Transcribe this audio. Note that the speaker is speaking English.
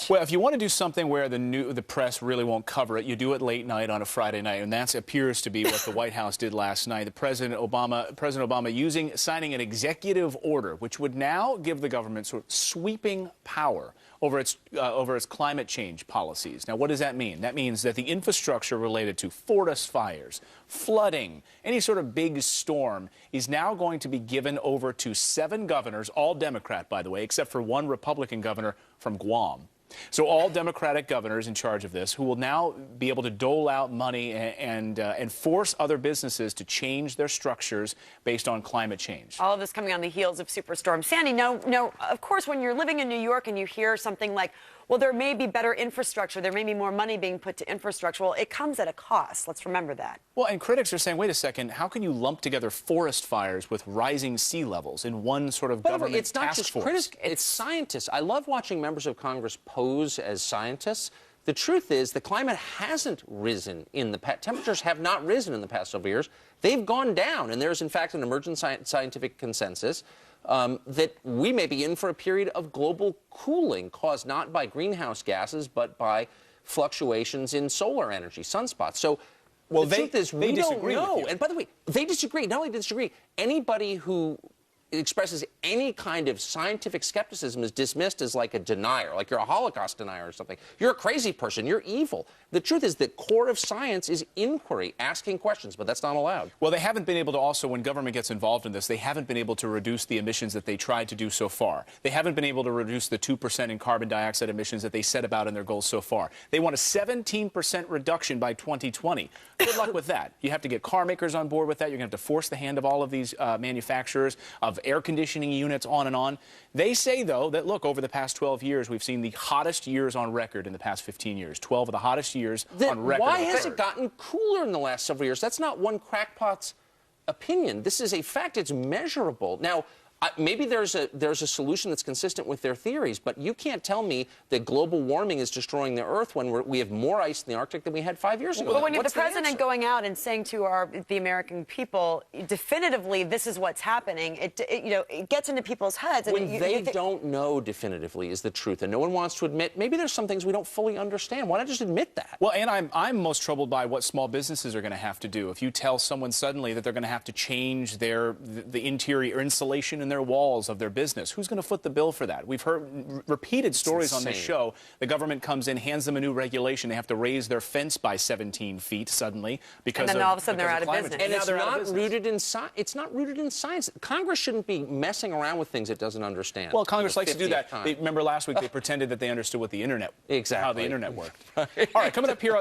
much. Well, if you want to do something where the press really won't cover it, you do it late night on a Friday night, and that appears to be what the White House did last night. President Obama signing an executive order, which would now give the government sort of sweeping power over its climate change policies. Now, what does that mean? That means that the infrastructure related to forest fires, flooding, any sort of big storm is now going to be given over to 7 governors, all Democrat, by the way, except for one Republican governor from Guam. So all Democratic governors in charge of this, who will now be able to dole out money and force other businesses to change their structures based on climate change. All of this coming on the heels of Superstorm Sandy. No, of course, when you're living in New York and you hear something like, well, there may be better infrastructure, there may be more money being put to infrastructure, well, it comes at a cost. Let's remember that. Well, and critics are saying, wait a second, how can you lump together forest fires with rising sea levels in one sort of government it's not task just force? critics, it's scientists. I love watching members of Congress pose as scientists. The truth is the climate hasn't risen in the past. Temperatures have not risen in the past several years. They've gone down, and there's, in fact, an emergent scientific consensus that we may be in for a period of global cooling caused not by greenhouse gases, but by fluctuations in solar energy, sunspots. So well, the truth is we don't know. And and by the way, they disagree. Not only disagree, anybody who expresses any kind of scientific skepticism is dismissed as like a denier, like you're a Holocaust denier or something. You're a crazy person. You're evil. The truth is the core of science is inquiry, asking questions, but that's not allowed. Well, they haven't been able to also, when government gets involved in this, they haven't been able to reduce the emissions that they tried to do so far. They haven't been able to reduce the 2% in carbon dioxide emissions that they set about in their goals so far. They want a 17% reduction by 2020. Good luck with that. You have to get car makers on board with that. You're going to have to force the hand of all of these manufacturers of air conditioning units, on and on. They say, though, that, look, over the past 12 years, we've seen the hottest years on record in the past 15 years. 12 of the hottest years on record. Why has it gotten cooler in the last several years? That's not one crackpot's opinion. This is a fact. It's measurable. Now, maybe there's a solution that's consistent with their theories, but you can't tell me that global warming is destroying the Earth when we have more ice in the Arctic than we had 5 years ago. Well, when you have the president going out and saying to the American people, definitively, this is what's happening, it gets into people's heads. And when they don't know definitively is the truth, and no one wants to admit, maybe there's some things we don't fully understand. Why not just admit that? Well, and I'm most troubled by what small businesses are going to have to do. If you tell someone suddenly that they're going to have to change the interior insulation in their walls of their business, who's going to foot the bill for that? We've heard repeated stories on this show. The government comes in, hands them a new regulation. They have to raise their fence by 17 feet suddenly because and then all of a sudden they're out of business. And it's not rooted in science. It's not rooted in science. Congress shouldn't be messing around with things it doesn't understand. Well, Congress likes to do that. Remember last week they pretended that they understood what the internet, exactly, how the internet worked. All right, coming up here.